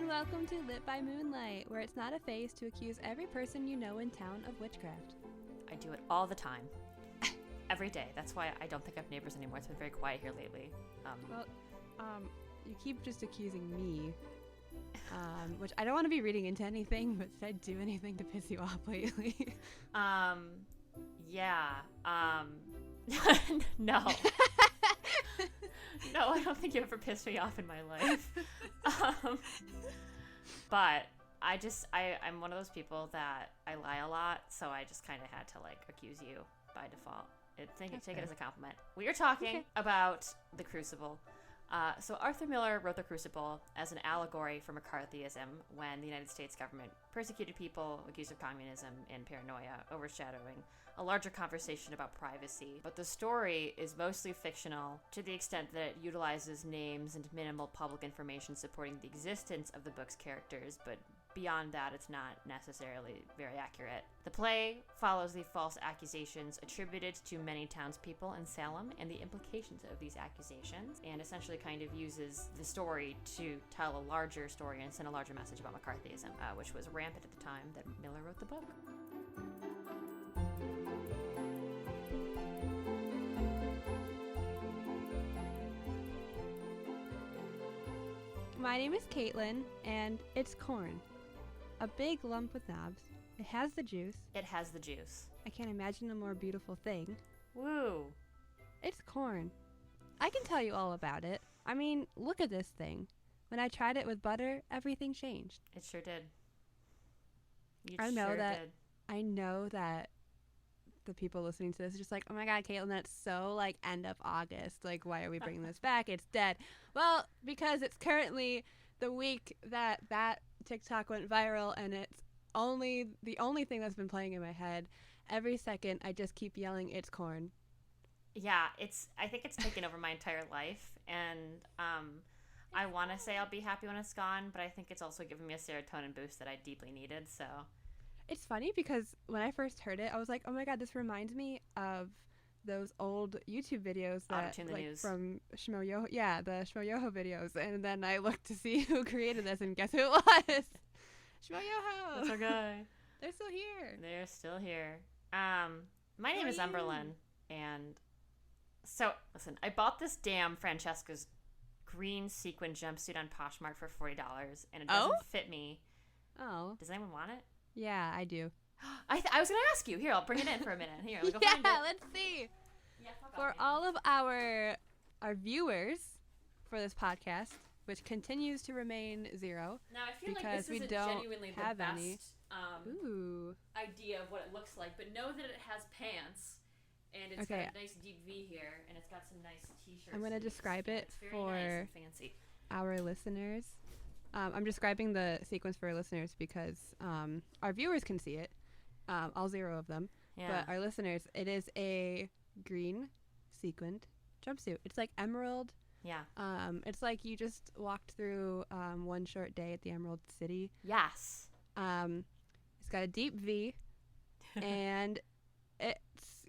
welcome to Lit by Moonlight, where it's not a phase to accuse every person you know in town of witchcraft. I do it all the time. Every day. That's why I don't think I have neighbors anymore. It's been very quiet here lately. You keep just accusing me, which I don't want to be reading into anything, but did I do anything to piss you off lately? Yeah. No. No, I don't think you ever pissed me off in my life. But I'm one of those people that I lie a lot, so I just kind of had to accuse you by default. Take it as a compliment. We are talking about the Crucible. So Arthur Miller wrote the Crucible as an allegory for McCarthyism when the United States government persecuted people accused of communism and paranoia, overshadowing a larger conversation about privacy. But the story is mostly fictional to the extent that it utilizes names and minimal public information supporting the existence of the book's characters, but beyond that, it's not necessarily very accurate. The play follows the false accusations attributed to many townspeople in Salem and the implications of these accusations, and essentially kind of uses the story to tell a larger story and send a larger message about McCarthyism, which was rampant at the time that Miller wrote the book. My name is Kaitlin, and it's corn. A big lump with knobs. It has the juice. It has the juice. I can't imagine a more beautiful thing. Woo! It's corn. I can tell you all about it. I mean, look at this thing. When I tried it with butter, everything changed. It sure did. I know that the people listening to this are just like, oh my god, Kaitlin, that's so end of August. Why are we bringing this back? It's dead. Well, because it's currently the week that TikTok went viral, and it's the only thing that's been playing in my head. Every second, I just keep yelling, "It's corn." Yeah, I think it's taken over my entire life, and I want to say I'll be happy when it's gone, but I think it's also given me a serotonin boost that I deeply needed. So it's funny because when I first heard it, I was like, "Oh my god, this reminds me of those old YouTube videos that from Shmo-Yoho, the Shmo-Yoho videos." And then I looked to see who created this, and guess who it was? Shmo-Yoho. That's our guy. They're still here. They're still here. My name is Emberlin, and so listen, I bought this damn Francesca's green sequin jumpsuit on Poshmark for $40, and it doesn't fit me. Oh. Does anyone want it? Yeah, I do. I was going to ask you. Here, I'll bring it in for a minute. Here, go find it. Let's see. Yeah, for all of our viewers for this podcast, which continues to remain 0. Now, I feel like this isn't genuinely the best idea of what it looks like, but know that it has pants, and it's got a nice deep V here, and it's got some nice t-shirts. I'm going to describe it for nice and fancy. Our listeners. I'm describing the sequence for our listeners because our viewers can see it. All 0 of them. Yeah. But our listeners, it is a green sequined jumpsuit. It's emerald. Yeah. It's like you just walked through one short day at the Emerald City. Yes. It's got a deep V, and it's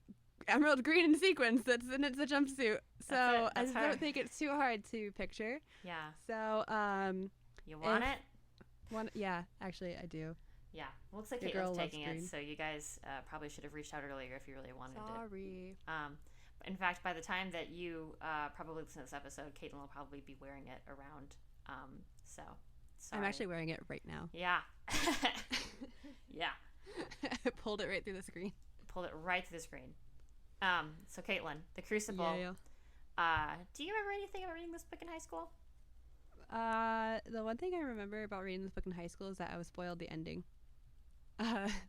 emerald green and sequins. It's a jumpsuit. So I don't think it's too hard to picture. Yeah. So you want it? Yeah, actually I do. Yeah, looks like Caitlin's taking it, so you guys probably should have reached out earlier if you really wanted it. Sorry. In fact, by the time that you probably listen to this episode, Kaitlin will probably be wearing it around. So, sorry. I'm actually wearing it right now. Yeah. Yeah. I pulled it right through the screen. Pulled it right through the screen. So, Kaitlin, the Crucible. Yeah. Do you remember anything about reading this book in high school? The one thing I remember about reading this book in high school is that I was spoiled the ending.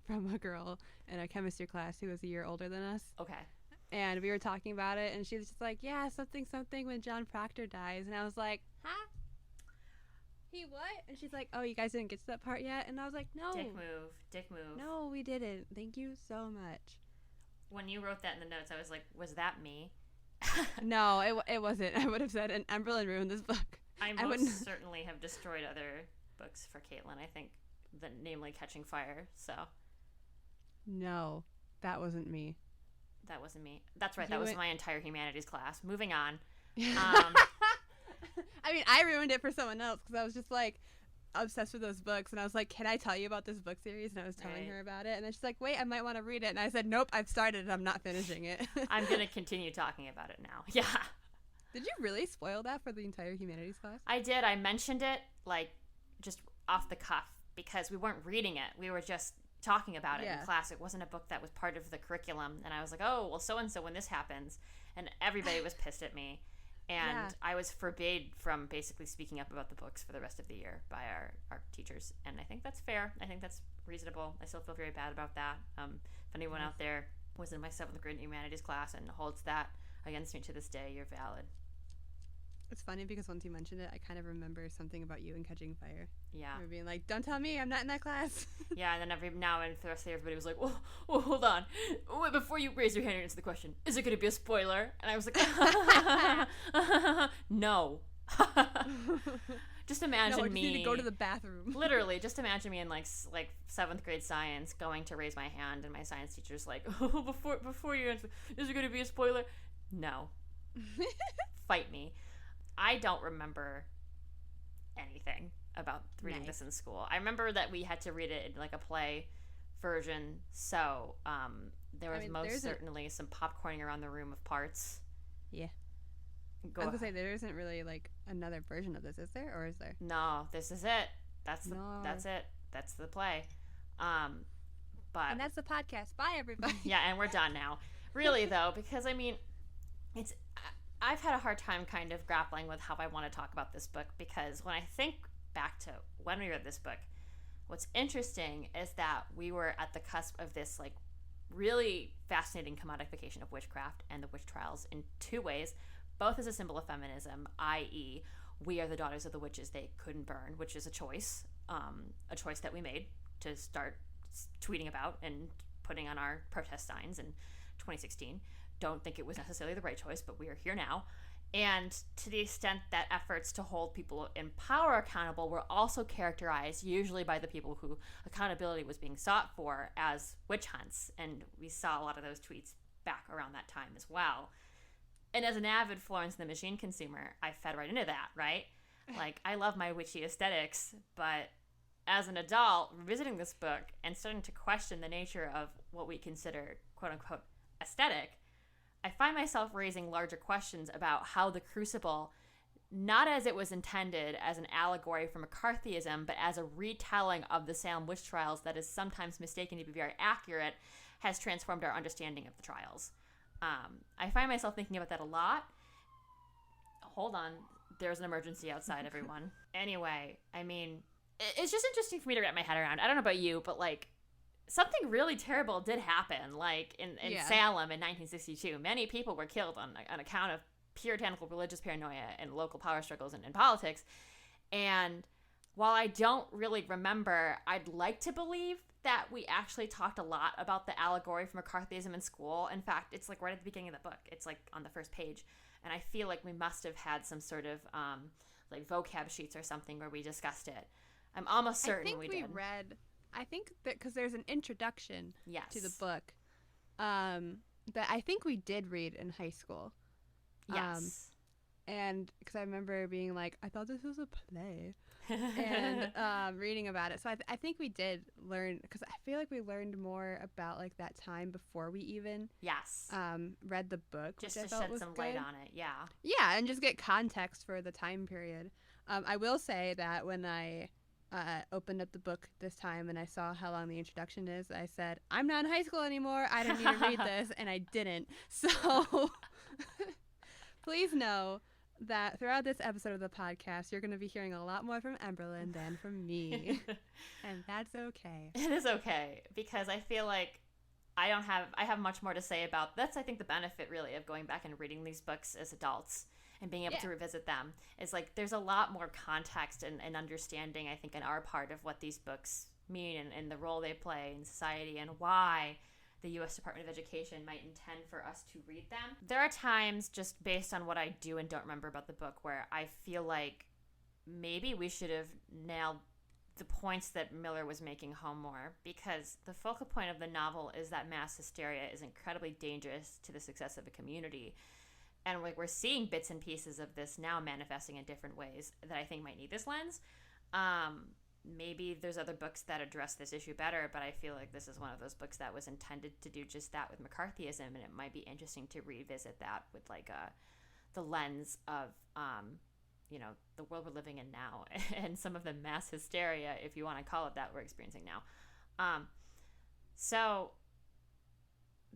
From a girl in a chemistry class who was a year older than us. Okay. And we were talking about it, and she was just like, yeah, something when John Proctor dies. And I was like, huh? He what? And she's like, oh, you guys didn't get to that part yet? And I was like, no. Dick move. No, we didn't. Thank you so much. When you wrote that in the notes, I was like, was that me? No, it wasn't. I would have said, and Emberlin ruined this book. I most certainly have destroyed other books for Kaitlin, I think, namely Catching Fire, so. No, that wasn't me. That wasn't me. That's right, that was my entire humanities class. Moving on. I mean, I ruined it for someone else because I was just like, obsessed with those books, and I was like, can I tell you about this book series? And I was telling her about it, and then she's like, wait, I might want to read it. And I said, nope, I've started it. I'm not finishing it. I'm going to continue talking about it now. Yeah. Did you really spoil that for the entire humanities class? I did. I mentioned it, like, just off the cuff, because we weren't reading it. We were just talking about it in class. It wasn't a book that was part of the curriculum. And I was like, oh, well, so-and-so when this happens. And everybody was pissed at me. And I was forbade from basically speaking up about the books for the rest of the year by our teachers. And I think that's fair. I think that's reasonable. I still feel very bad about that. If anyone out there was in my 7th grade humanities class and holds that against me to this day, you're valid. It's funny because once you mentioned it, I kind of remember something about you and Catching Fire. Yeah. You were being like, don't tell me, I'm not in that class. Yeah, and then every now and then everybody was like, oh, hold on. Wait, before you raise your hand and answer the question, is it going to be a spoiler? And I was like, no. Just imagine no, I me. just need to go to the bathroom. Literally, just imagine me in like 7th grade science going to raise my hand, and my science teacher's like, oh, before you answer, is it going to be a spoiler? No. Fight me. I don't remember anything about reading this in school. I remember that we had to read it in like a play version, so there was certainly some popcorning around the room of parts. Yeah. I was going to say, there isn't really like another version of this, is there? Or is there? No, this is it. That's it. That's the play. And that's the podcast. Bye, everybody. Yeah, and we're done now. Really, though, because, I mean, I've had a hard time kind of grappling with how I want to talk about this book, because when I think back to when we read this book, what's interesting is that we were at the cusp of this like really fascinating commodification of witchcraft and the witch trials in 2 ways, both as a symbol of feminism, i.e. we are the daughters of the witches they couldn't burn, which is a choice that we made to start tweeting about and putting on our protest signs in 2016. Don't think it was necessarily the right choice, but we are here now. And to the extent that efforts to hold people in power accountable were also characterized usually by the people who accountability was being sought for as witch hunts. And we saw a lot of those tweets back around that time as well. And as an avid Florence and the Machine consumer, I fed right into that, right? Like, I love my witchy aesthetics, but as an adult, revisiting this book and starting to question the nature of what we consider quote-unquote aesthetic, I find myself raising larger questions about how the Crucible, not as it was intended as an allegory for McCarthyism, but as a retelling of the Salem Witch Trials that is sometimes mistaken to be very accurate, has transformed our understanding of the trials. I find myself thinking about that a lot. Hold on. There's an emergency outside, everyone. Anyway, I mean, it's just interesting for me to wrap my head around. I don't know about you, but like, something really terrible did happen, like in Salem in 1962. Many people were killed on account of puritanical religious paranoia and local power struggles and politics. And while I don't really remember, I'd like to believe that we actually talked a lot about the allegory for McCarthyism in school. In fact, it's like right at the beginning of the book. It's like on the first page. And I feel like we must have had some sort of like vocab sheets or something where we discussed it. I'm almost certain we did. I think that because there's an introduction to the book that I think we did read in high school. Yes. And because I remember being like, I thought this was a play. And reading about it. So I think we did learn, because I feel like we learned more about like that time before we even read the book. Just to shed some light on it, yeah. Yeah, and just get context for the time period. I will say that when I opened up the book this time and I saw how long the introduction is, I said, I'm not in high school anymore. I don't need to read this. And I didn't. So please know that throughout this episode of the podcast, you're going to be hearing a lot more from Emberlin than from me. And that's okay. It is okay, because I feel like I have much more to say about that's, I think, the benefit really of going back and reading these books as adults and being able to revisit them. Is like there's a lot more context and understanding, I think, on our part of what these books mean and the role they play in society and why the U.S. Department of Education might intend for us to read them. There are times, just based on what I do and don't remember about the book, where I feel like maybe we should have nailed the points that Miller was making home more, because the focal point of the novel is that mass hysteria is incredibly dangerous to the success of a community. And like we're seeing bits and pieces of this now manifesting in different ways that I think might need this lens. Maybe there's other books that address this issue better, but I feel like this is one of those books that was intended to do just that with McCarthyism, and it might be interesting to revisit that with like the lens of the world we're living in now and some of the mass hysteria, if you want to call it that, we're experiencing now. So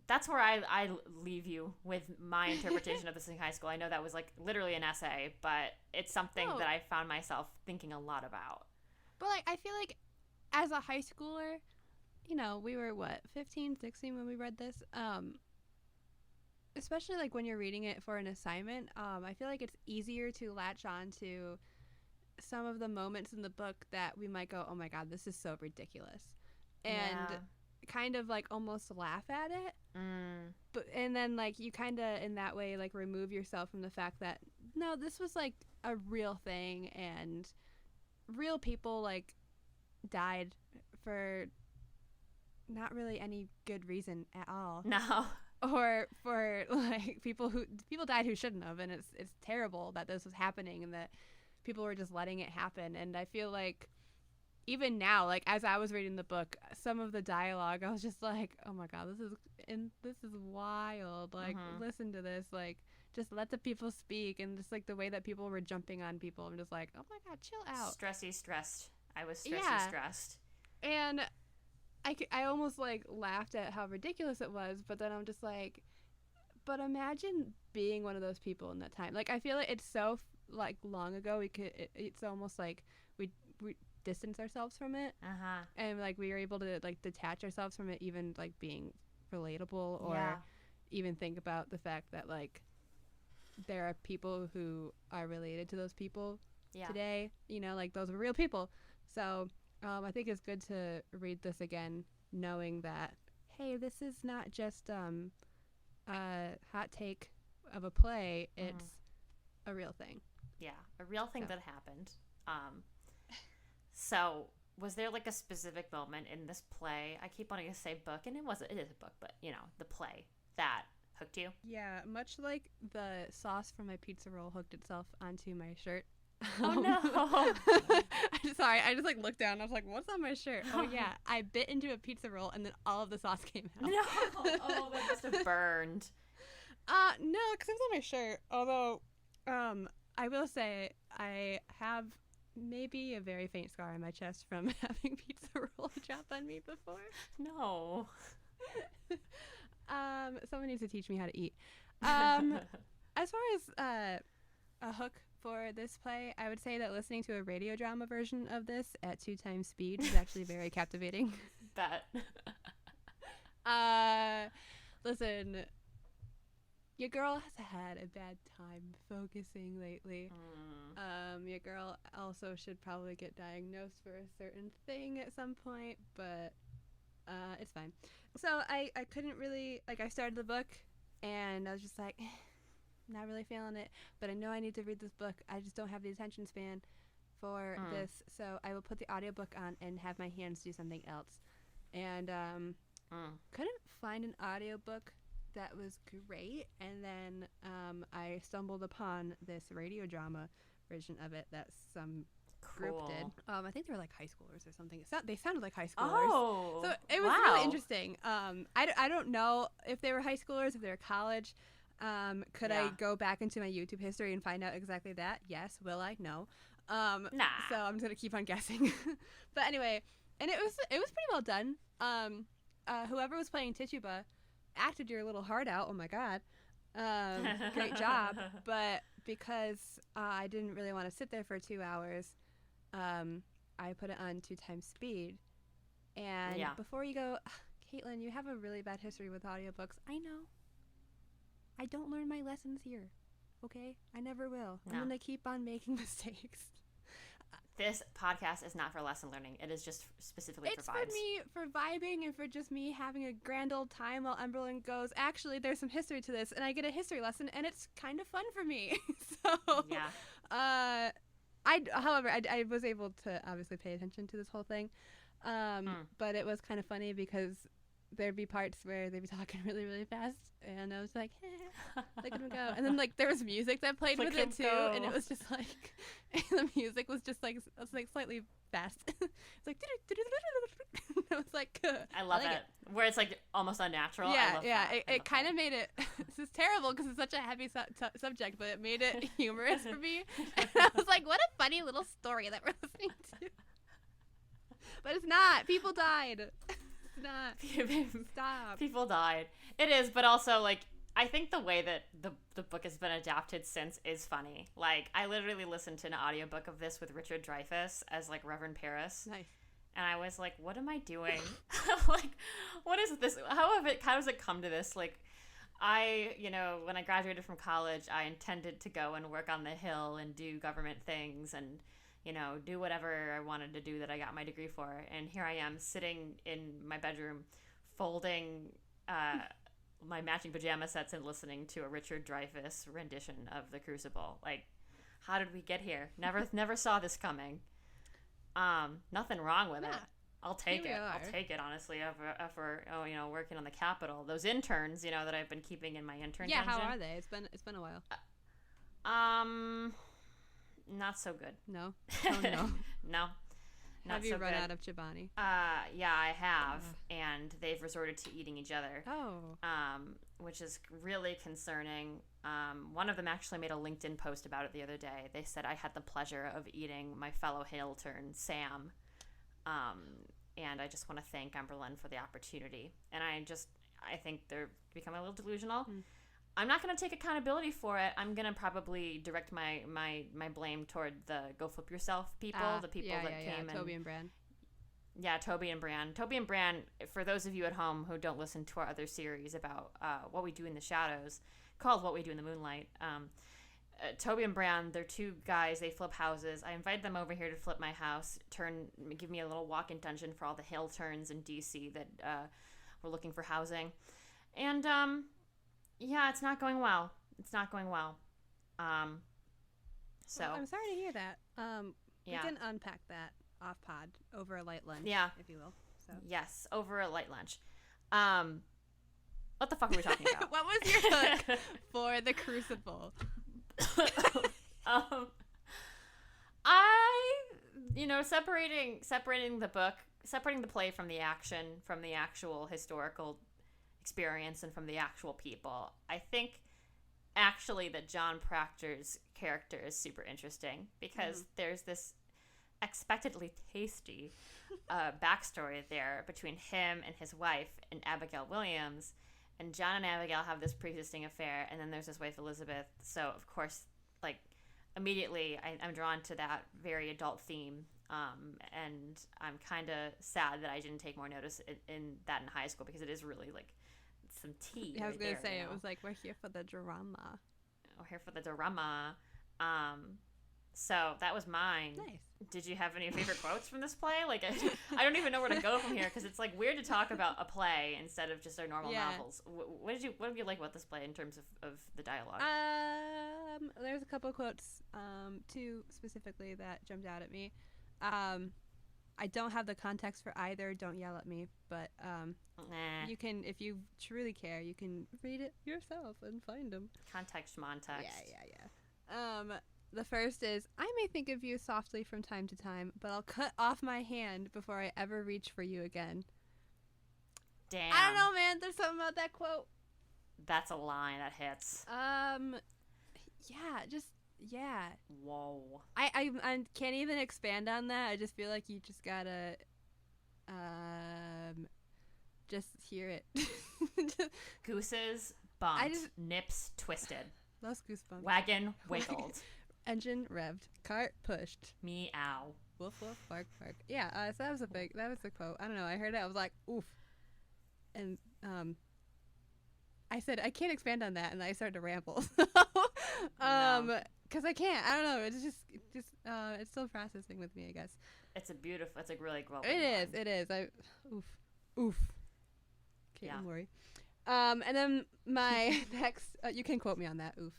that's where I leave you with my interpretation of this in high school. I know that was like literally an essay, but it's something that I found myself thinking a lot about. But like, I feel like as a high schooler, we were 15, 16 when we read this. Especially like when you're reading it for an assignment, I feel like it's easier to latch on to some of the moments in the book that we might go, oh my God, this is so ridiculous. And kind of like almost laugh at it. And then like you kind of in that way like remove yourself from the fact that no, this was like a real thing and real people like died for not really any good reason at all. No. Or for like people died who shouldn't have, and it's terrible that this was happening and that people were just letting it happen. And I feel like even now, like as I was reading the book, some of the dialogue, I was just like, oh my God, this is wild. Like listen to this, like just let the people speak, and just like the way that people were jumping on people. I'm just like, oh my God, chill out. Stressed. I was stressed. And I almost like laughed at how ridiculous it was, but then I'm just like, but imagine being one of those people in that time. Like I feel like it's so like long ago. It's almost like we distance ourselves from it, and like we were able to like detach ourselves from it, even like being relatable, or even think about the fact that like there are people who are related to those people today. Like those were real people. So I think it's good to read this again, knowing that, hey, this is not just a hot take of a play. It's a real thing. Yeah, a real thing that happened. So was there like a specific moment in this play? I keep wanting to say book, and it is a book, but the play that hooked you? Yeah, much like the sauce from my pizza roll hooked itself onto my shirt. Oh no. Sorry, I just like looked down and I was like, what's on my shirt? Oh yeah, I bit into a pizza roll and then all of the sauce came out. No. Oh, that must have burned. No, because it was on my shirt. Although I will say I have maybe a very faint scar on my chest from having pizza roll drop on me before. No. Someone needs to teach me how to eat. As far as a hook for this play, I would say that listening to a radio drama version of this at 2 times speed is actually very captivating. Bet. Listen, your girl has had a bad time focusing lately. Your girl also should probably get diagnosed for a certain thing at some point, but it's fine. So I couldn't really, like, I started the book and I was just like, not really feeling it, but I know I need to read this book. I just don't have the attention span for this, so I will put the audiobook on and have my hands do something else. And couldn't find an audiobook that was great, and then I stumbled upon this radio drama version of it that some group did. I think they were like high schoolers or something. They sounded like high schoolers. Oh, so it was really interesting. I don't know if they were high schoolers, if they were college. Could I go back into my YouTube history and find out exactly that? Yes. Will I? No. Nah. So I'm just gonna keep on guessing. But anyway, and it was pretty well done. Whoever was playing Tituba acted your little heart out. Oh my God. Great job. But because I didn't really want to sit there for 2 hours, I put it on 2 times speed. And before you go, Kaitlin, you have a really bad history with audiobooks. I know. I don't learn my lessons here, okay? I never will. No. I'm going to keep on making mistakes. This podcast is not for lesson learning. It is just specifically for vibes. It's for me, for vibing, and for just me having a grand old time while Emberlin goes, actually, there's some history to this, and I get a history lesson, and it's kind of fun for me. So, yeah. However, I was able to obviously pay attention to this whole thing, but it was kind of funny because there'd be parts where they'd be talking really, really fast, and I was like, look at him go. And then like there was music that played with it too, and it was just like the music was just like slightly fast. It's like I was like, I love it. Where it's like almost unnatural. Yeah. It kind of made it. This is terrible because it's such a heavy subject, but it made it humorous for me. And I was like, what a funny little story that we're listening to. But it's not. People died. It's not. Stop. People died. It is, but also like I think the way that the book has been adapted since is funny. Like I literally listened to an audiobook of this with Richard Dreyfuss as like Reverend Paris. Nice. And I was like, what am I doing? Like, what is this? How does it come to this? Like, when I graduated from college, I intended to go and work on the Hill and do government things and, do whatever I wanted to do that I got my degree for. And here I am sitting in my bedroom folding my matching pajama sets and listening to a Richard Dreyfuss rendition of The Crucible. Like, how did we get here? Never saw this coming. Nothing wrong with it. I'll take it. I'll take it, honestly, for working on the Capitol. Those interns, that I've been keeping in my intern dungeon. How are they? It's been a while. Not so good. No? Oh, no. No. Not have you so run good. out of Chobani? Yeah, I have. And they've resorted to eating each other. Oh. Which is really concerning. One of them actually made a LinkedIn post about it the other day. They said I had the pleasure of eating my fellow Hailturn, Sam. And I just want to thank Emberlin for the opportunity. And I think they're becoming a little delusional. I'm not going to take accountability for it. I'm going to probably direct my blame toward the go flip yourself people, the people that came and... Toby and Bran. Yeah, Toby and Bran. Toby and Bran, for those of you at home who don't listen to our other series about what we do in the shadows, called What We Do in the Moonlight, Toby and Bran, they're two guys, they flip houses. I invited them over here to flip my house, give me a little walk-in dungeon for all the Hail turns in DC that were looking for housing. And, it's not going well. It's not going well. So well, I'm sorry to hear that. We can unpack that off pod over a light lunch, if you will. So. Yes, over a light lunch. What the fuck were we talking about? What was your hook for The Crucible? Separating the book, separating the play from the action, from the actual historical experience, and from the actual people. I think actually that John Proctor's character is super interesting because there's this expectedly tasty backstory there between him and his wife and Abigail Williams. And John and Abigail have this pre-existing affair, and then there's his wife Elizabeth. So of course, like immediately, I'm drawn to that very adult theme, and I'm kind of sad that I didn't take more notice in high school because it is really like some tea. I was gonna say it was like we're here for the drama. We're here for the drama. So that was mine. Nice. Did you have any favorite quotes from this play? Like, I don't even know where to go from here because it's like weird to talk about a play instead of just our normal novels. What did you like about this play in terms of the dialogue? There's a couple of quotes, two specifically that jumped out at me. I don't have the context for either. Don't yell at me, but you can, if you truly care, you can read it yourself and find them. Context, montext. Yeah. The first is, I may think of you softly from time to time, but I'll cut off my hand before I ever reach for you again. Damn. I don't know, man. There's something about that quote. That's a line that hits. Yeah. Whoa. I can't even expand on that. I just feel like you just gotta, just hear it. Gooses bumped. Nips twisted. Those goosebumps. Wagon wiggled. Engine revved. Cart pushed. Meow. Woof woof bark bark. Yeah, so that was the quote. I don't know. I heard it. I was like, oof. And I said I can't expand on that, and I started to ramble. Because I can't. I don't know. It's just it's still processing with me, I guess. It's a really global. It is. Oof. Okay, don't worry. And then my next, you can quote me on that, oof.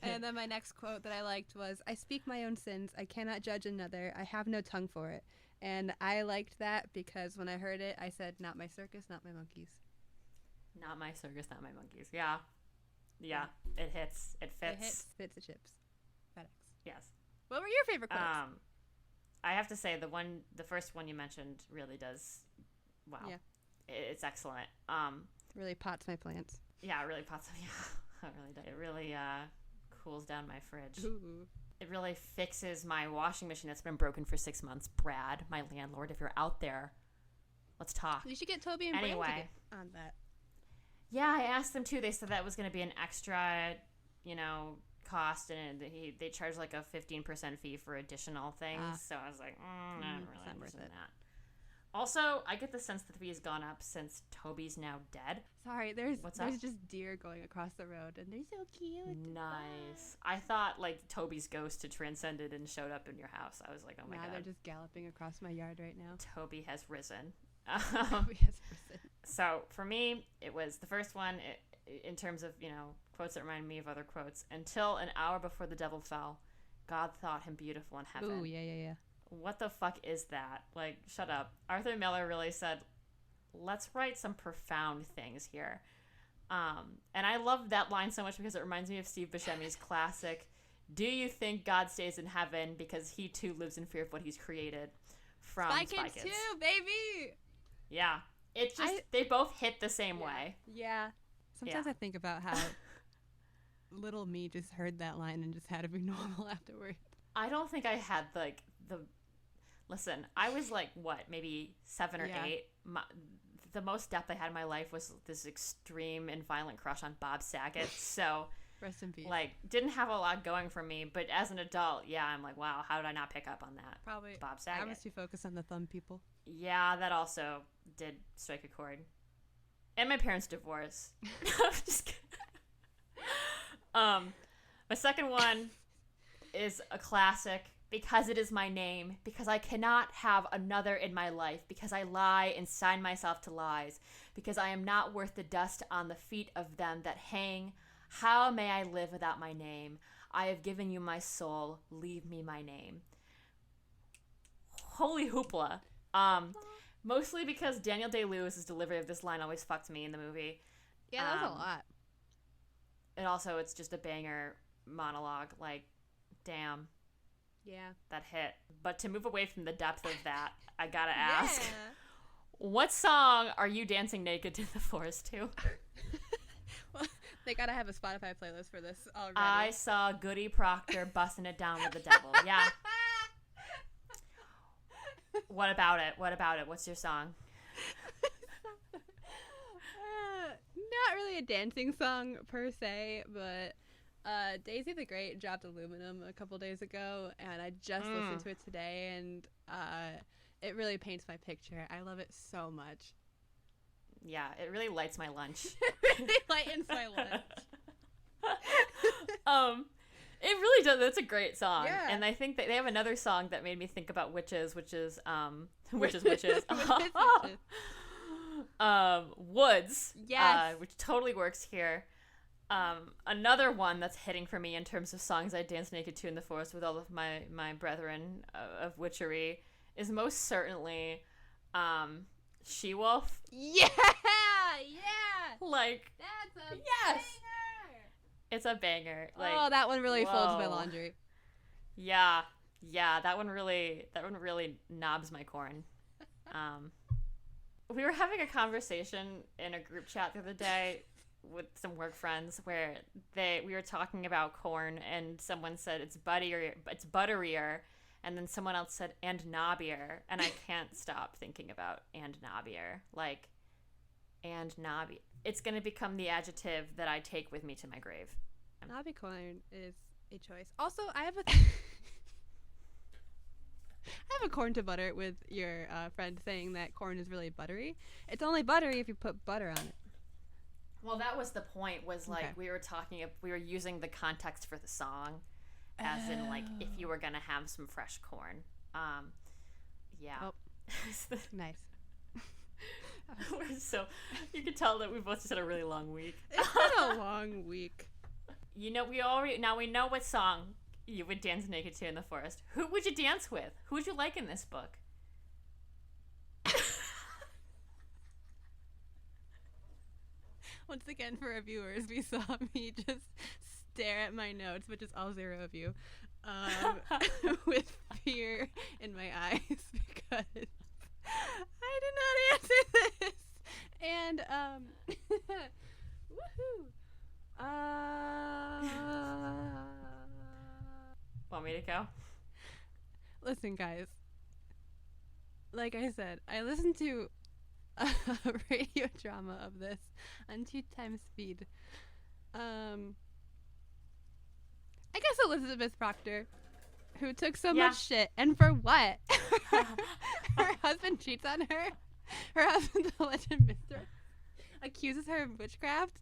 And then my next quote that I liked was, I speak my own sins. I cannot judge another. I have no tongue for it. And I liked that because when I heard it, I said, not my circus, not my monkeys. Not my circus, not my monkeys. Yeah. Yeah. It hits. It fits. It hits. Fits the chips. FedEx. Yes. What were your favorite quotes? I have to say the first one you mentioned really does. Wow. Yeah. It's excellent. Really pots my plants. Yeah, it really pots them. Yeah, it really does. It really cools down my fridge. Ooh. It really fixes my washing machine that's been broken for 6 months. Brad, my landlord, if you're out there, let's talk. You should get Toby and Brand to get on that. Yeah, I asked them too. They said that was going to be an extra, cost, and they charge like a 15% fee for additional things. So I was like, not really worth it. That. Also, I get the sense that the fee has gone up since Toby's now dead. Sorry, there's just deer going across the road, and they're so cute. Nice. I thought like Toby's ghost had transcended and showed up in your house. I was like, oh my god. They're just galloping across my yard right now. Toby has risen. Toby has risen. So for me, it was the first one in terms of quotes that remind me of other quotes. Until an hour before the devil fell, God thought him beautiful in heaven. Ooh, yeah. What the fuck is that? Like, shut up. Arthur Miller really said, let's write some profound things here. And I love that line so much because it reminds me of Steve Buscemi's classic, do you think God stays in heaven because he too lives in fear of what he's created? From Spy Kids 2, baby! Yeah. It just, they both hit the same way. Yeah. Sometimes I think about how little me just heard that line and just had to be normal afterward. I don't think I had, listen, I was maybe 7 or 8. The most depth I had in my life was this extreme and violent crush on Bob Saget. So, rest in peace. Didn't have a lot going for me. But as an adult, I'm like, wow, how did I not pick up on that? Probably. Bob Saget. I was too focused on the thumb people. Yeah, that also did strike a chord. And my parents' divorce. I'm just kidding. My second one is a classic. Because it is my name, because I cannot have another in my life, because I lie and sign myself to lies, because I am not worth the dust on the feet of them that hang. How may I live without my name? I have given you my soul, leave me my name. Holy hoopla. Mostly because Daniel Day-Lewis's delivery of this line always fucked me in the movie. Yeah, that was a lot. And also, it's just a banger monologue. Damn. Yeah. That hit. But to move away from the depth of that, I gotta ask, what song are you dancing naked in the forest to? Well, they gotta have a Spotify playlist for this already. I saw Goody Proctor busting it down with the devil. Yeah. What about it? What's your song? Not really a dancing song per se, but Daisy the Great dropped Aluminum a couple days ago, and I just listened to it today, and it really paints my picture. I love it so much. Yeah, it really lights my lunch. It really lightens my lunch. It really does. That's a great song. Yeah. And I think that they have another song that made me think about witches, which is Witches. Woods. Yes. Which totally works here. Another one that's hitting for me in terms of songs I dance naked to in the forest with all of my brethren of witchery is most certainly She-Wolf. Yeah! That's a banger! It's a banger. That one really folds my laundry. Yeah, that one really knobs my corn. We were having a conversation in a group chat the other day with some work friends where we were talking about corn, and someone said it's butterier, and then someone else said and knobbier, and I can't stop thinking about and knobbier. And knobby. It's going to become the adjective that I take with me to my grave. Knobby corn is a choice. Also, I have a corn to butter with your friend saying that corn is really buttery. It's only buttery if you put butter on it. Well, that was the point, was we were using the context for the song as in if you were going to have some fresh corn. Yeah. Oh. Nice. So you can tell that we both just had a really long week. It's been a long week. We know what song you would dance naked to in the forest. Who would you dance with? Who would you like in this book? Once again, for our viewers, we saw me just stare at my notes, which is all 0 of you, with fear in my eyes because I did not answer this. And, woohoo. Want me to go? Listen, guys. Like I said, I listened to a radio drama of this on 2 times speed. I guess Elizabeth Proctor, who took so much shit, and for what? Her husband cheats on her. Her husband's a alleged mistress. Accuses her of witchcraft.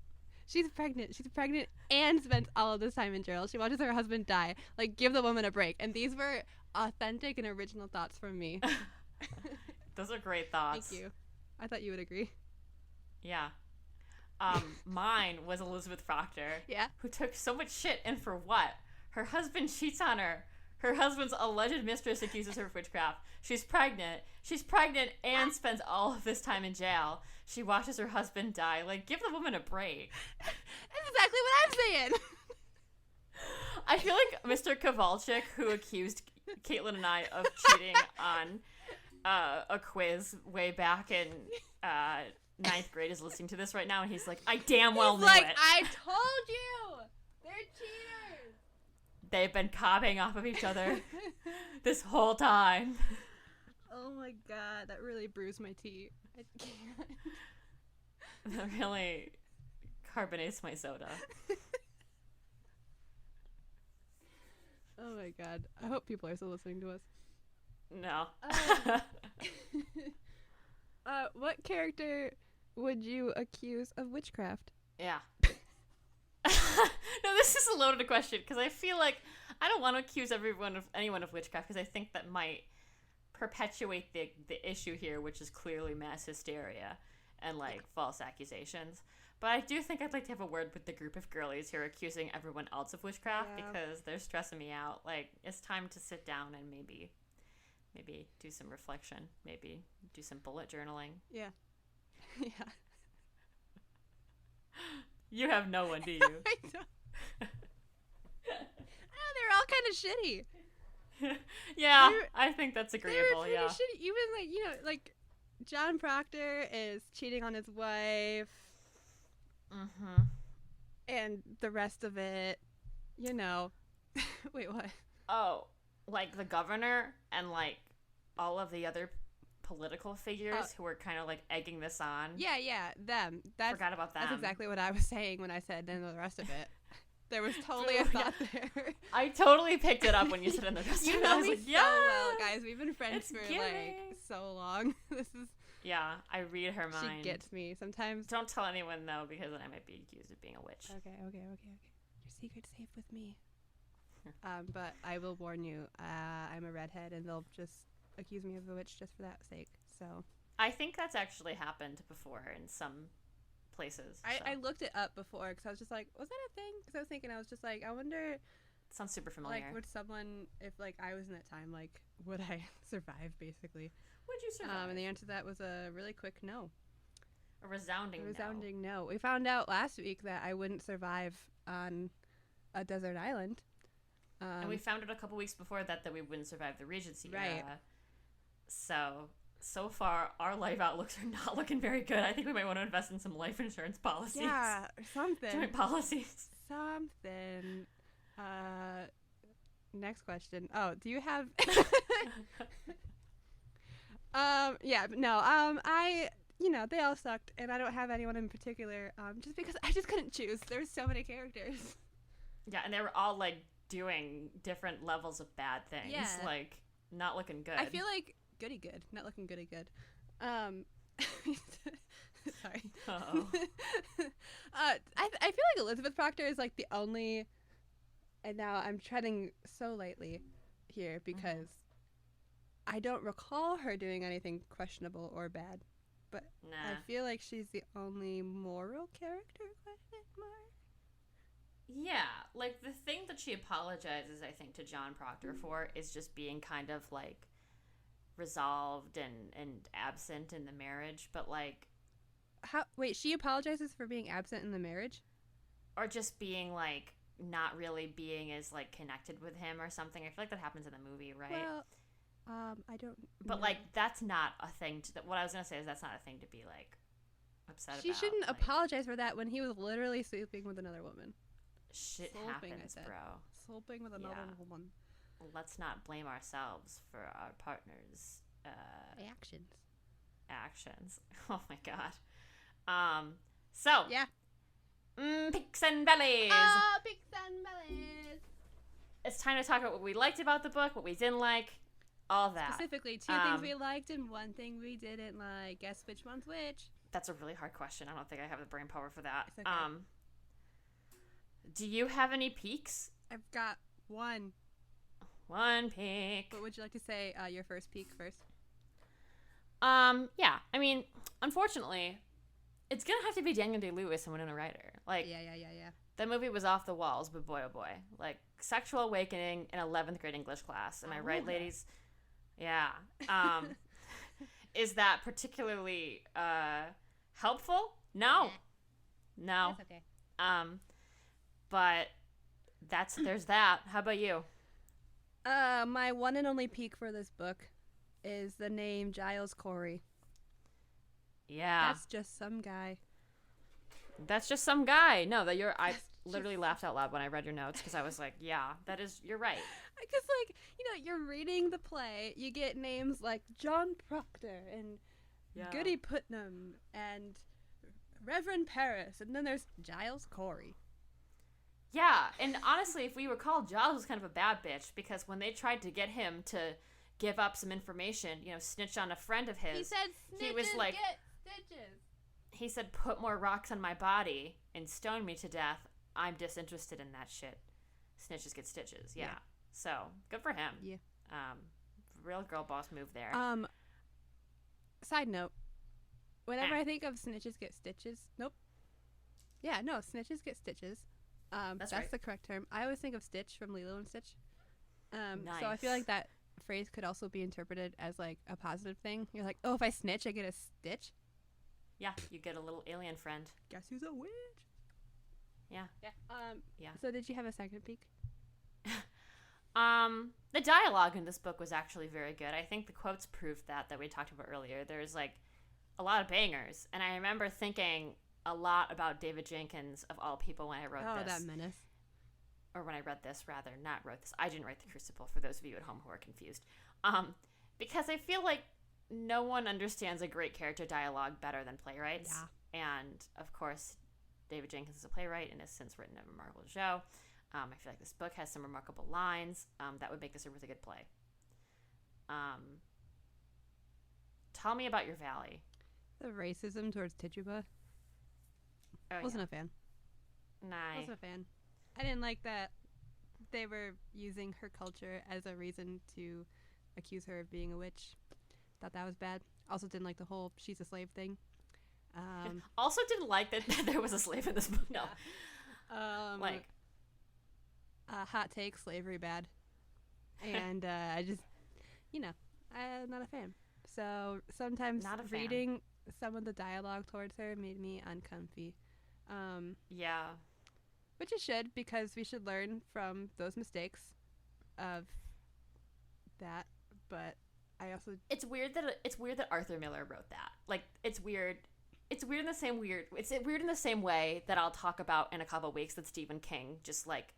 She's pregnant. She's pregnant and spends all of this time in jail. She watches her husband die. Like, give the woman a break. And these were authentic and original thoughts from me. Those are great thoughts. Thank you. I thought you would agree. Yeah. Mine was Elizabeth Proctor. Yeah. Who took so much shit, and for what? Her husband cheats on her. Her husband's alleged mistress accuses her of witchcraft. She's pregnant. She's pregnant and spends all of this time in jail. She watches her husband die. Like, give the woman a break. That's exactly what I'm saying. I feel like Mr. Kowalczyk, who accused Kaitlin and I of cheating on a quiz way back in 9th grade, is listening to this right now, and he's like, I damn well knew it. I told you! They're cheaters! They've been copying off of each other this whole time. Oh my god, that really bruised my teeth. I can't. That really carbonates my soda. Oh my god. I hope people are still listening to us. No. What character would you accuse of witchcraft? Yeah. No, this is a loaded question because I feel like I don't want to accuse anyone of witchcraft because I think that might perpetuate the issue here, which is clearly mass hysteria and like false accusations. But I do think I'd like to have a word with the group of girlies who are accusing everyone else of witchcraft because they're stressing me out. Like, it's time to sit down and maybe do some reflection, maybe do some bullet journaling. Yeah. Yeah. You have no one, do you? I don't. They're all kind of shitty. Yeah, I think that's agreeable. They're yeah. Shitty. Even like John Proctor is cheating on his wife. Mm-hmm. And the rest of it, Wait, what? Oh, like the governor and like all of the other political figures who were kind of like egging this on. Yeah, them. Forgot about them. That's exactly what I was saying when I said then the rest of it. There was totally a thought there. I totally picked it up when you said in the rest of it. You know me so well, guys. We've been friends for like so long. This is. Yeah, I read her mind. She gets me sometimes. Don't tell anyone though, because then I might be accused of being a witch. Okay. Your secret's safe with me. But I will warn you, I'm a redhead, and they'll just accuse me of a witch just for that sake. So I think that's actually happened before in some places. I looked it up before because I was just like, was that a thing? Because I was just like, I wonder. It sounds super familiar. Like, would someone, if like I was in that time, like, would I survive? Basically, would you survive? And the answer to that was a really quick no. A resounding no. We found out last week that I wouldn't survive on a desert island. And we found out a couple weeks before that we wouldn't survive the Regency right. era. So far, our life outlooks are not looking very good. I think we might want to invest in some life insurance policies. Yeah, something. Joint policies. Something. Next question. Oh, do you have... they all sucked, and I don't have anyone in particular, just because I just couldn't choose. There were so many characters. Yeah, and they were all, like, doing different levels of bad things. Yeah. Like, not looking good. I feel like goody good, not looking goody good. Sorry. Uh-oh. I feel like Elizabeth Proctor is, like, the only... And now I'm treading so lightly here because I don't recall her doing anything questionable or bad. But I feel like she's the only moral character, question mark? Yeah, like the thing that she apologizes, I think, to John Proctor for is just being kind of like resolved and absent in the marriage. But like, How? Wait, she apologizes for being absent in the marriage, or just being like not really being as like connected with him or something. I feel like that happens in the movie, right? Well, I don't. But know. like that's not a thing. What I was gonna say is that's not a thing to be like upset about. She shouldn't like, apologize for that when he was literally sleeping with another woman. Shit Sloping, happens, bro. Sloping with another woman. Let's not blame ourselves for our partner's actions. Oh my god. So yeah. Picks and bellies. Picks and bellies. It's time to talk about what we liked about the book, what we didn't like, all that. Specifically, 2 things we liked and 1 thing we didn't like. Guess which one's which? That's a really hard question. I don't think I have the brain power for that. It's okay. Do you have any peaks? I've got 1. 1 peak. What would you like to say? Your first peak first. Yeah. I mean, unfortunately, it's gonna have to be Daniel Day-Lewis and Winona Ryder. Like, yeah. That movie was off the walls, but boy, oh boy. Like, sexual awakening in 11th grade English class. Am I right, ladies? Yeah. Is that particularly helpful? No. No. That's okay. But there's that. How about you? My one and only peak for this book is the name Giles Corey. Yeah. That's just some guy. That's just some guy. No, I literally laughed out loud when I read your notes because I was like, yeah, you're right. Because, like, you're reading the play, you get names like John Proctor and Goody Putnam and Reverend Paris, and then there's Giles Corey. Yeah, and honestly, if we recall, Giles was kind of a bad bitch because when they tried to get him to give up some information, snitch on a friend of his, he said, "Snitches was like, get stitches." He said, "Put more rocks on my body and stone me to death. I'm disinterested in that shit. Snitches get stitches." Yeah. So good for him. Yeah. Real girl boss move there. Side note: whenever I think of snitches get stitches, nope. Yeah, no, snitches get stitches. That's right. The correct term. I always think of Stitch from Lilo and Stitch. Nice. So I feel like that phrase could also be interpreted as like a positive thing. You're like, oh, if I snitch, I get a stitch. Yeah, you get a little alien friend. Guess who's a witch? Yeah. Yeah. Yeah. So did you have a second peek? The dialogue in this book was actually very good. I think the quotes proved that we talked about earlier. There's like a lot of bangers, and I remember thinking a lot about David Jenkins of all people when I wrote this. Oh, that menace. Or when I read this, rather, not wrote this. I didn't write The Crucible, for those of you at home who are confused. Because I feel like no one understands a great character dialogue better than playwrights. Yeah. And, of course, David Jenkins is a playwright and has since written a remarkable show. I feel like this book has some remarkable lines that would make this a really good play. Tell me about your Valley. The racism towards Tituba. Wasn't a fan. Nice. Wasn't a fan. I didn't like that they were using her culture as a reason to accuse her of being a witch. Thought that was bad. Also didn't like the whole she's a slave thing. Also didn't like that there was a slave in this book. No. Hot take, slavery bad. And I just, I'm not a fan. So sometimes reading some of the dialogue towards her made me uncomfy. Yeah. Which it should, because we should learn from those mistakes of that. But I also... It's weird that Arthur Miller wrote that. Like, it's weird. It's weird in the same way that I'll talk about in a couple of weeks that Stephen King just, like,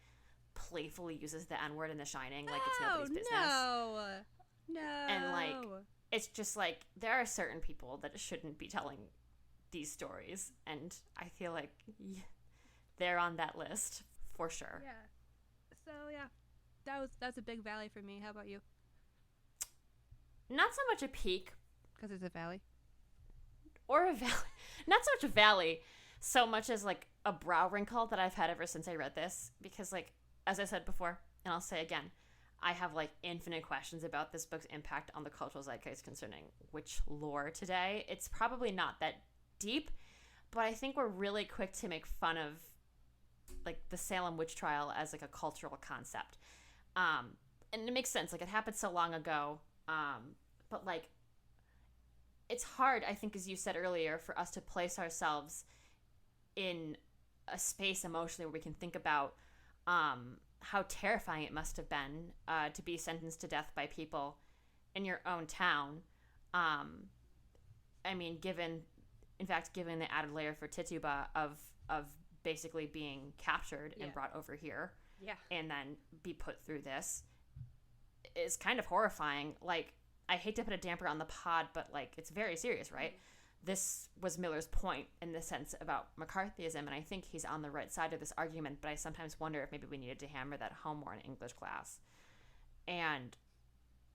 playfully uses the N-word in The Shining like it's nobody's business. No. And, like, it's just, like, there are certain people that shouldn't be telling these stories. And I feel like they're on that list for sure. Yeah. So, yeah. That's a big valley for me. How about you? Not so much a peak. Because it's a valley? Or a valley. Not so much a valley, so much as, like, a brow wrinkle that I've had ever since I read this. Because, like, as I said before, and I'll say again, I have, like, infinite questions about this book's impact on the cultural zeitgeist concerning witch lore today. It's probably not that deep, but I think we're really quick to make fun of, like, the Salem Witch Trial as, like, a cultural concept. And it makes sense. Like, it happened so long ago. But, like, it's hard, I think, as you said earlier, for us to place ourselves in a space emotionally where we can think about how terrifying it must have been to be sentenced to death by people in your own town. I mean, given the added layer for Tituba of basically being captured and brought over here, and then be put through this, is kind of horrifying. Like, I hate to put a damper on the pod, but like, it's very serious, right? This was Miller's point in the sense about McCarthyism, and I think he's on the right side of this argument, but I sometimes wonder if maybe we needed to hammer that home more in English class. And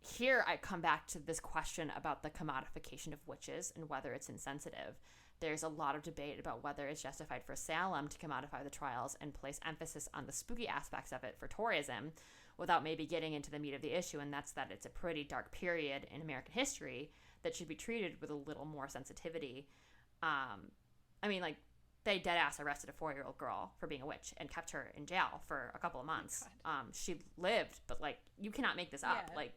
here I come back to this question about the commodification of witches and whether it's insensitive. There's a lot of debate about whether it's justified for Salem to commodify the trials and place emphasis on the spooky aspects of it for Toryism without maybe getting into the meat of the issue, and that's that it's a pretty dark period in American history that should be treated with a little more sensitivity. I mean, like, they dead-ass arrested a 4-year-old girl for being a witch and kept her in jail for a couple of months. She lived, but, like, you cannot make this up. Like,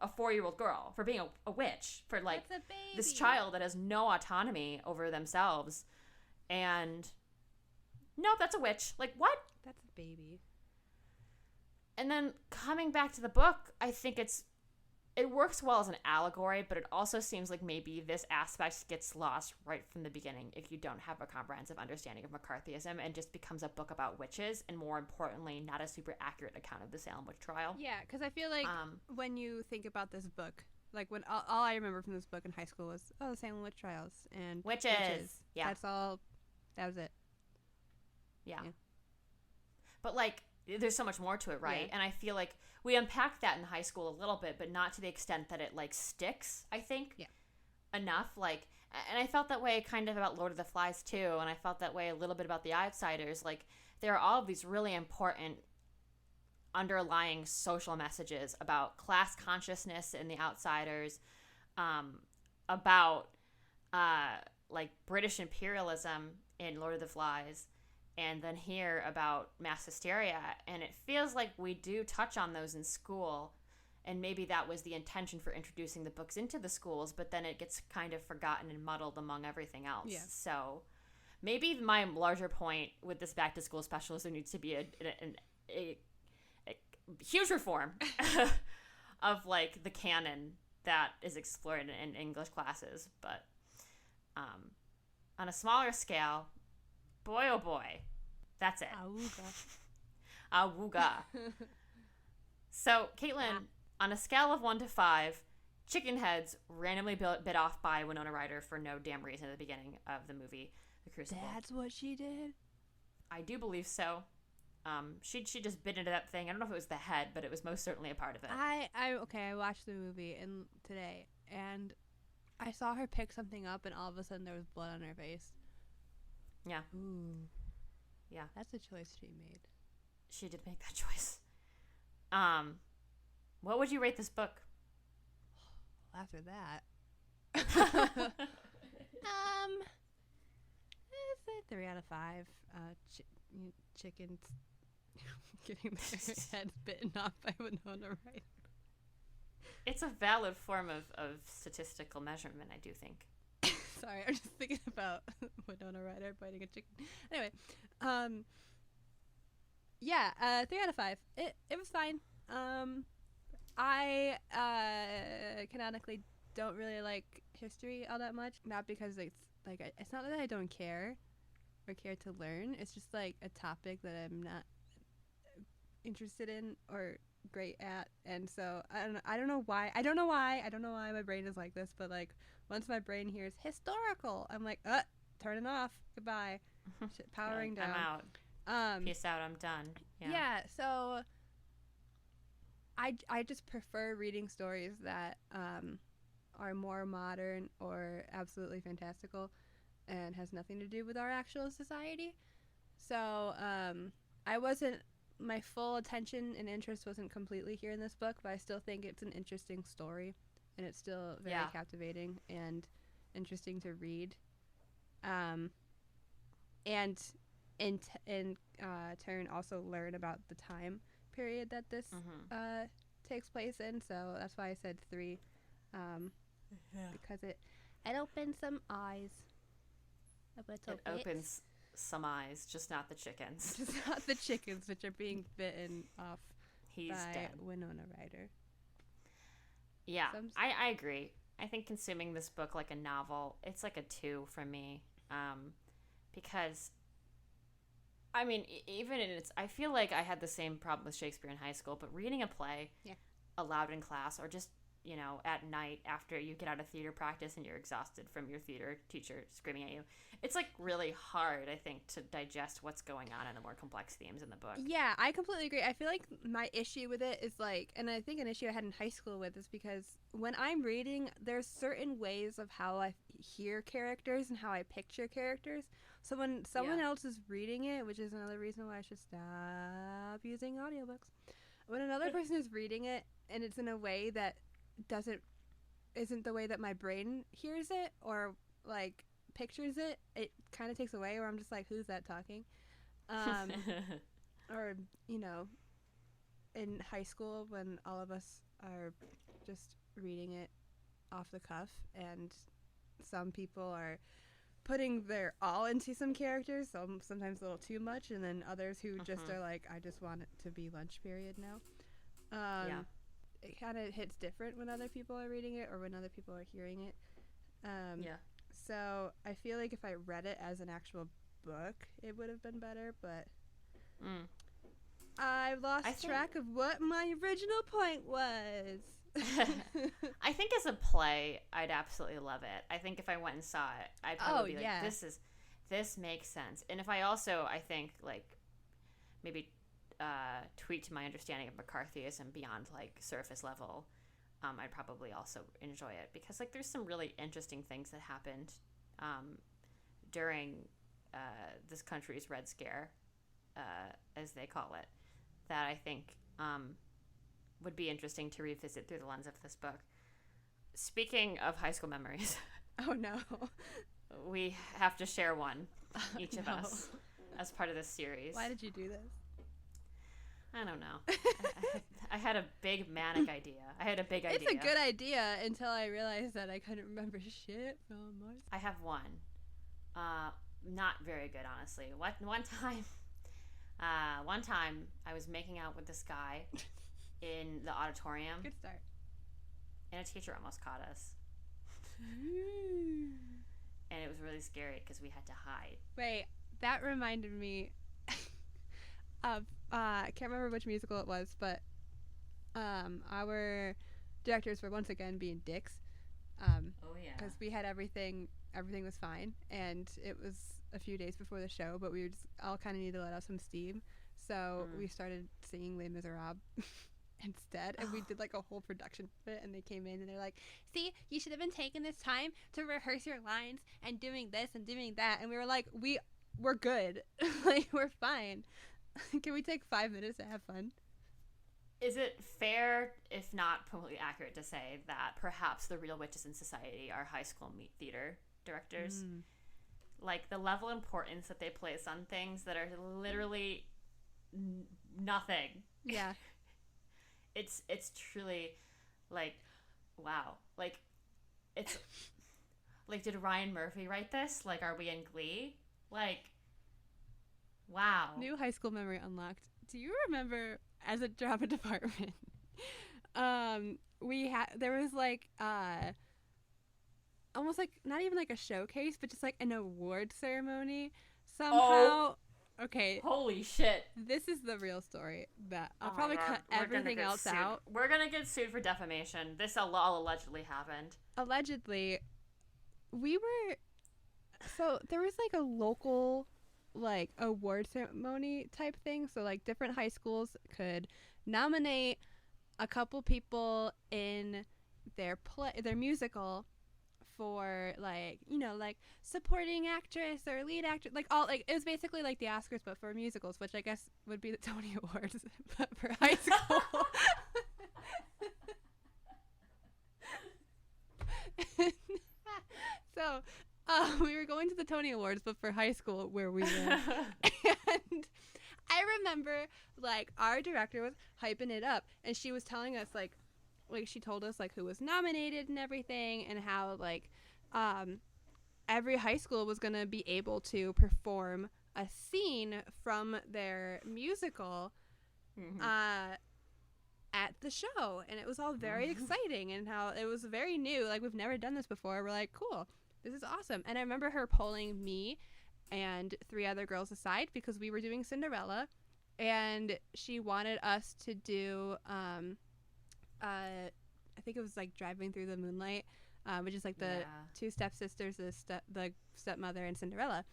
a 4-year-old girl for being a witch, for, like, this child that has no autonomy over themselves. And, nope, that's a witch. Like, what? That's a baby. And then coming back to the book, I think it works well as an allegory, but it also seems like maybe this aspect gets lost right from the beginning if you don't have a comprehensive understanding of McCarthyism, and just becomes a book about witches, and more importantly, not a super accurate account of the Salem Witch Trial. Yeah, because I feel like when you think about this book, like, when all I remember from this book in high school was, the Salem Witch Trials and witches. Yeah. That's all. That was it. Yeah. But, like, there's so much more to it, right? Yeah. And I feel like we unpacked that in high school a little bit, but not to the extent that it, like, sticks, I think. Yeah. Enough. Like, and I felt that way kind of about Lord of the Flies, too, and I felt that way a little bit about The Outsiders. Like, there are all of these really important underlying social messages about class consciousness in The Outsiders, about, like, British imperialism in Lord of the Flies, and then here about mass hysteria. And it feels like we do touch on those in school, and maybe that was the intention for introducing the books into the schools, but then it gets kind of forgotten and muddled among everything else. Yeah. So maybe my larger point with this back to school special is there needs to be a huge reform of, like, the canon that is explored in English classes. But on a smaller scale, boy, oh boy, that's it. Awooga. So, Kaitlin, on a scale of 1 to 5, chicken heads randomly bit off by Winona Ryder for no damn reason at the beginning of the movie, The Crucible. That's what she did? I do believe so. She just bit into that thing. I don't know if it was the head, but it was most certainly a part of it. I watched the movie today, and I saw her pick something up, and all of a sudden there was blood on her face. Yeah. Ooh. Yeah. That's a choice she made. She did make that choice. What would you rate this book? After that. It's a 3 out of 5. Chickens getting their heads bitten off by Winona Ryder. It's a valid form of statistical measurement, I do think. Sorry, I'm just thinking about Winona Ryder biting a chicken. Anyway, 3 out of 5. It was fine. I canonically don't really like history all that much. Not because it's not that I don't care or care to learn. It's just like a topic that I'm not interested in or great at, and so I don't know why my brain is like this, but like once my brain hears historical, I'm like, turning off, goodbye. Powering down. I'm out. Peace out, I'm done. Yeah, so I just prefer reading stories that are more modern or absolutely fantastical and has nothing to do with our actual society. So my full attention and interest wasn't completely here in this book, but I still think it's an interesting story, and it's still very captivating and interesting to read. And in turn also learn about the time period that this takes place in. So that's why I said 3, because It opens some eyes. It opens some eyes, just not the chickens. Just not the chickens, which are being bitten off He's by dead. Winona Ryder. Yeah, I agree. I think consuming this book like a novel, it's like a 2 from me. Because, I mean, even in its... I feel like I had the same problem with Shakespeare in high school, but reading a play aloud in class, or just, you know, at night after you get out of theater practice and you're exhausted from your theater teacher screaming at you, it's, like, really hard, I think, to digest what's going on in the more complex themes in the book. Yeah, I completely agree. I feel like my issue with it is, like, and I think an issue I had in high school with is because when I'm reading, there's certain ways of how I hear characters and how I picture characters. So when someone else is reading it, which is another reason why I should stop using audiobooks, when another person is reading it and it's in a way that isn't the way that my brain hears it or, like, pictures it, it kind of takes away, or I'm just like, who's that talking? Or, you know, in high school when all of us are just reading it off the cuff and some people are putting their all into some characters, sometimes a little too much, and then others who just are like, I just want it to be lunch period now. It kind of hits different when other people are reading it or when other people are hearing it. So I feel like if I read it as an actual book, it would have been better, but I've lost track of what my original point was. I think as a play, I'd absolutely love it. I think if I went and saw it, I'd probably be like, this makes sense. And if I also, I think, like, maybe tweaked my understanding of McCarthyism beyond, like, surface level, I'd probably also enjoy it. Because, like, there's some really interesting things that happened during this country's Red Scare, as they call it, that I think would be interesting to revisit through the lens of this book. Speaking of high school memories. Oh, no. We have to share one, each of us, as part of this series. Why did you do this? I don't know. I had a big manic idea. It's a good idea until I realized that I couldn't remember shit from Mars. I have one. Not very good, honestly. One time I was making out with this guy in the auditorium. Good start. And a teacher almost caught us. And it was really scary because we had to hide. Wait, that reminded me of, I can't remember which musical it was, but our directors were once again being dicks. Oh, yeah. Because we had everything was fine, and it was a few days before the show, but we were just all kind of needed to let out some steam. So we started singing Les Miserables instead, and we did like a whole production of it, and they came in and they're like, see, you should have been taking this time to rehearse your lines and doing this and doing that. And we were like, we're good. Like, we're fine. Can we take 5 minutes to have fun? Is it fair, if not completely accurate, to say that perhaps the real witches in society are high school theater directors? Like, the level of importance that they place on things that are literally nothing. Yeah. It's truly, like, wow. Like, it's, like, did Ryan Murphy write this? Like, are we in Glee? Like, wow. New high school memory unlocked. Do you remember, as a drama department, there was, like, almost like, not even like a showcase, but just like an award ceremony somehow. Oh. Okay. Holy shit. This is the real story that I'll probably cut everything else out. We're gonna get sued for defamation. This all allegedly happened. Allegedly, so there was like a local, like, award ceremony type thing. So, like, different high schools could nominate a couple people in their musical for, like, you know, like, supporting actress or lead actress, like, all, like, it was basically like the Oscars but for musicals, which I guess would be the Tony Awards but for high school. So we were going to the Tony Awards but for high school where we live. And I remember, like, our director was hyping it up, and she was telling us, like she told us, like, who was nominated and everything, and how, like, every high school was going to be able to perform a scene from their musical at the show. And it was all very exciting, and how it was very new. Like, we've never done this before. We're like, cool, this is awesome. And I remember her pulling me and 3 other girls aside because we were doing Cinderella, and she wanted us to do I think it was like Driving Through the Moonlight, which is like the 2 stepsisters, the stepmother, and Cinderella.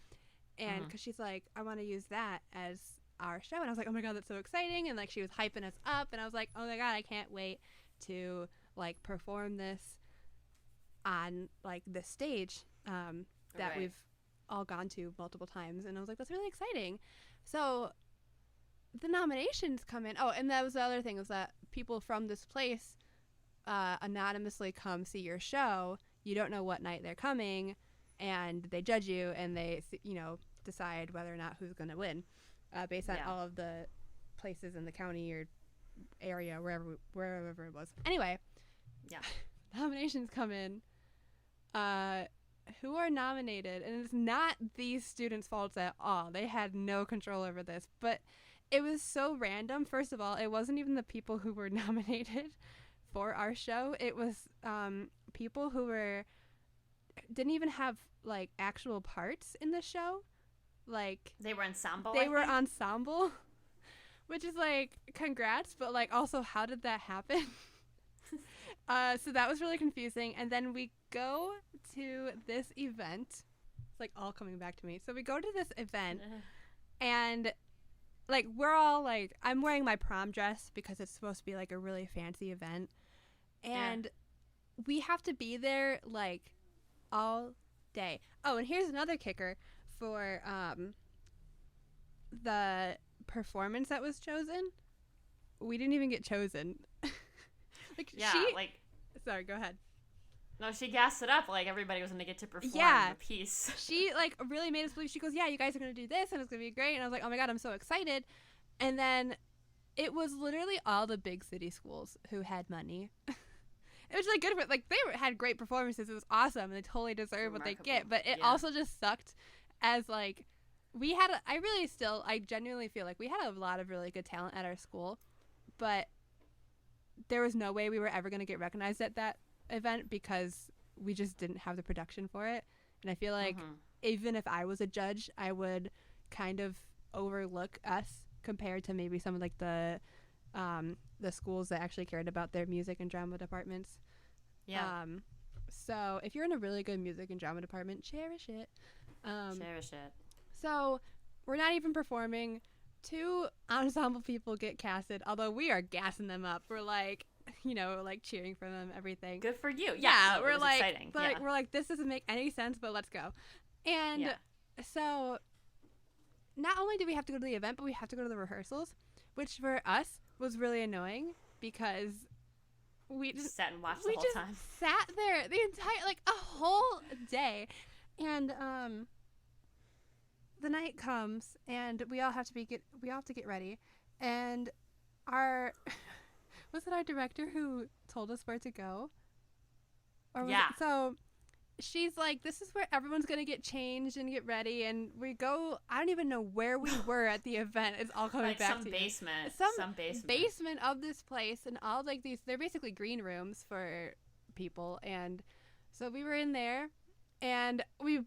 And because she's like, I want to use that as our show. And I was like, oh my God, that's so exciting. And like, she was hyping us up, and I was like, oh my God, I can't wait to like perform this on like this stage that we've all gone to multiple times. And I was like, that's really exciting. So the nominations come in. Oh, and that was the other thing, was that people from this place anonymously come see your show. You don't know what night they're coming, and they judge you, and they, you know, decide whether or not who's going to win based on all of the places in the county or area, wherever it was. Anyway, nominations come in. Who are nominated, and it's not these students' faults at all. They had no control over this, but it was so random. First of all, it wasn't even the people who were nominated for our show. It was people who didn't even have like actual parts in the show. Like, they were ensemble. They were ensemble, which is like, congrats, but like, also, how did that happen? So that was really confusing. And then we go to this event. It's like all coming back to me. So we go to this event, and like, we're all like, I'm wearing my prom dress because it's supposed to be like a really fancy event, and we have to be there like all day. Oh, and here's another kicker for the performance that was chosen. We didn't even get chosen. Sorry, go ahead. No, she gassed it up like everybody was going to get to perform the piece. She like really made us believe. She goes, yeah, you guys are going to do this, and it's going to be great. And I was like, oh my God, I'm so excited. And then it was literally all the big city schools who had money. It was really good, but like, they had great performances. It was awesome, and they totally deserve what they get. But it also just sucked, as like, I genuinely feel like we had a lot of really good talent at our school, but there was no way we were ever going to get recognized at that event because we just didn't have the production for it. And I feel like even if I was a judge, I would kind of overlook us compared to maybe some of like the schools that actually cared about their music and drama departments. So if you're in a really good music and drama department, cherish it. So we're not even performing. 2 ensemble people get casted, although we are gassing them up. We're like, you know, like cheering for them, everything. Good for you. We're like, exciting. But we're like, this doesn't make any sense, but let's go. And so not only did we have to go to the event, but we have to go to the rehearsals, which for us was really annoying because we just sat and watched the whole time. Sat there the entire, like, a whole day. And the night comes, and we all have to get ready, and was it our director who told us where to go? Or so she's like, this is where everyone's gonna get changed and get ready, and we go. I don't even know where we were at the event. It's all coming like back some to basement, some basement of this place, and all like these. They're basically green rooms for people, and so we were in there, and we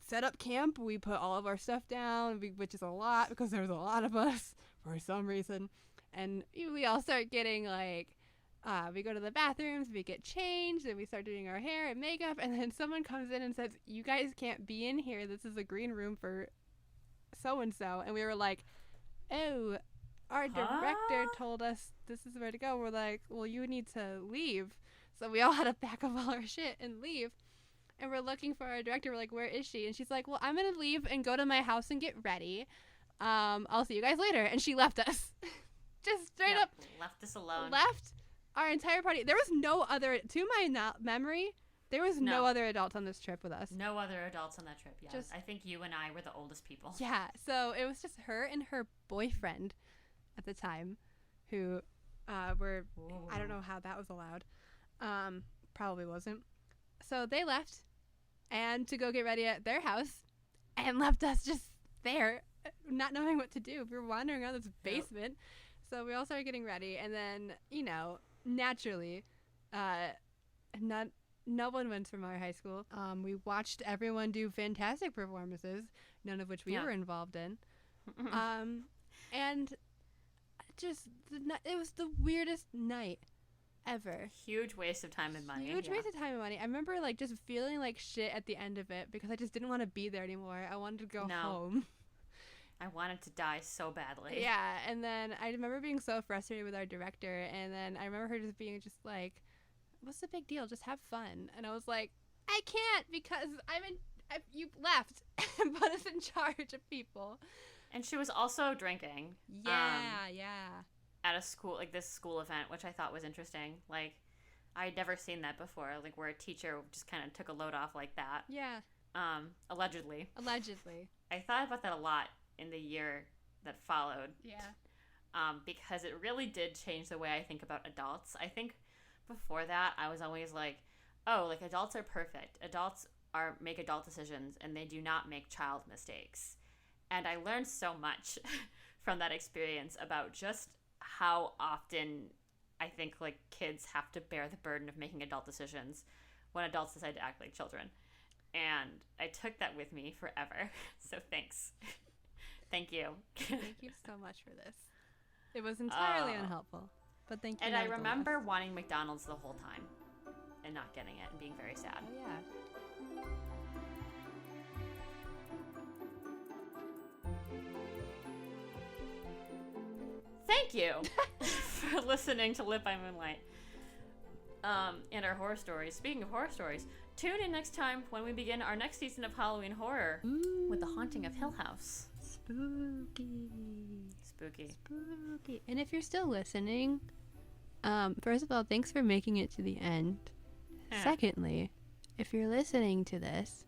set up camp. We put all of our stuff down, which is a lot because there was a lot of us for some reason. And we all start getting like, we go to the bathrooms, we get changed, and we start doing our hair and makeup. And then someone comes in and says, you guys can't be in here. This is a green room for so-and-so. And we were like, oh, our director told us this is where to go. We're like, well, you need to leave. So we all had to pack up all our shit and leave. And we're looking for our director. We're like, where is she? And she's like, well, I'm going to leave and go to my house and get ready. I'll see you guys later. And she left us. Just straight up. Left us alone. Left our entire party. There was no other, to my memory, there was no other adults on this trip with us. No other adults on that trip, I think you and I were the oldest people. Yeah. So it was just her and her boyfriend at the time who were, I don't know how that was allowed. Probably wasn't. So they left and to go get ready at their house and left us just there, not knowing what to do. We were wandering around this basement. So we all started getting ready. And then, you know, naturally, no one went from our high school. We watched everyone do fantastic performances, none of which we were involved in. And just, it was the weirdest night ever. Huge waste of time and money. Huge waste of time and money. I remember like just feeling like shit at the end of it because I just didn't want to be there anymore. I wanted to go home. I wanted to die so badly. Yeah, and then I remember being so frustrated with our director, and then I remember her just being just like, what's the big deal? Just have fun. And I was like, I can't because you left and put us in charge of people. And she was also drinking. Yeah. At a school, like this school event, which I thought was interesting. Like, I had never seen that before, like where a teacher just kind of took a load off like that. Yeah. Allegedly. I thought about that a lot in the year that followed. Yeah. Because it really did change the way I think about adults. I think before that, I was always like, oh, like adults are perfect. Adults make adult decisions and they do not make child mistakes. And I learned so much from that experience about just how often I think like kids have to bear the burden of making adult decisions when adults decide to act like children. And I took that with me forever. So thanks. Thank you. Thank you so much for this. It was entirely unhelpful, but thank you. And I remember wanting McDonald's the whole time and not getting it and being very sad. Oh, yeah. Thank you for listening to Lit by Moonlight and our horror stories. Speaking of horror stories, tune in next time when we begin our next season of Halloween horror with The Haunting of Hill House. Spooky. Spooky. And if you're still listening, first of all, thanks for making it to the end. Secondly, if you're listening to this,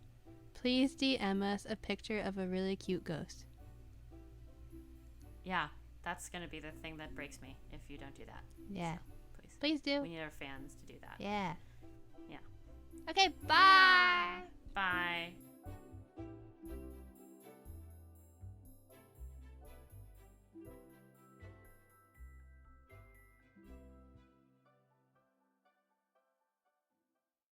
please DM us a picture of a really cute ghost. Yeah. That's going to be the thing that breaks me if you don't do that. Yeah. So, please do. We need our fans to do that. Yeah. Yeah. Okay, bye. Bye.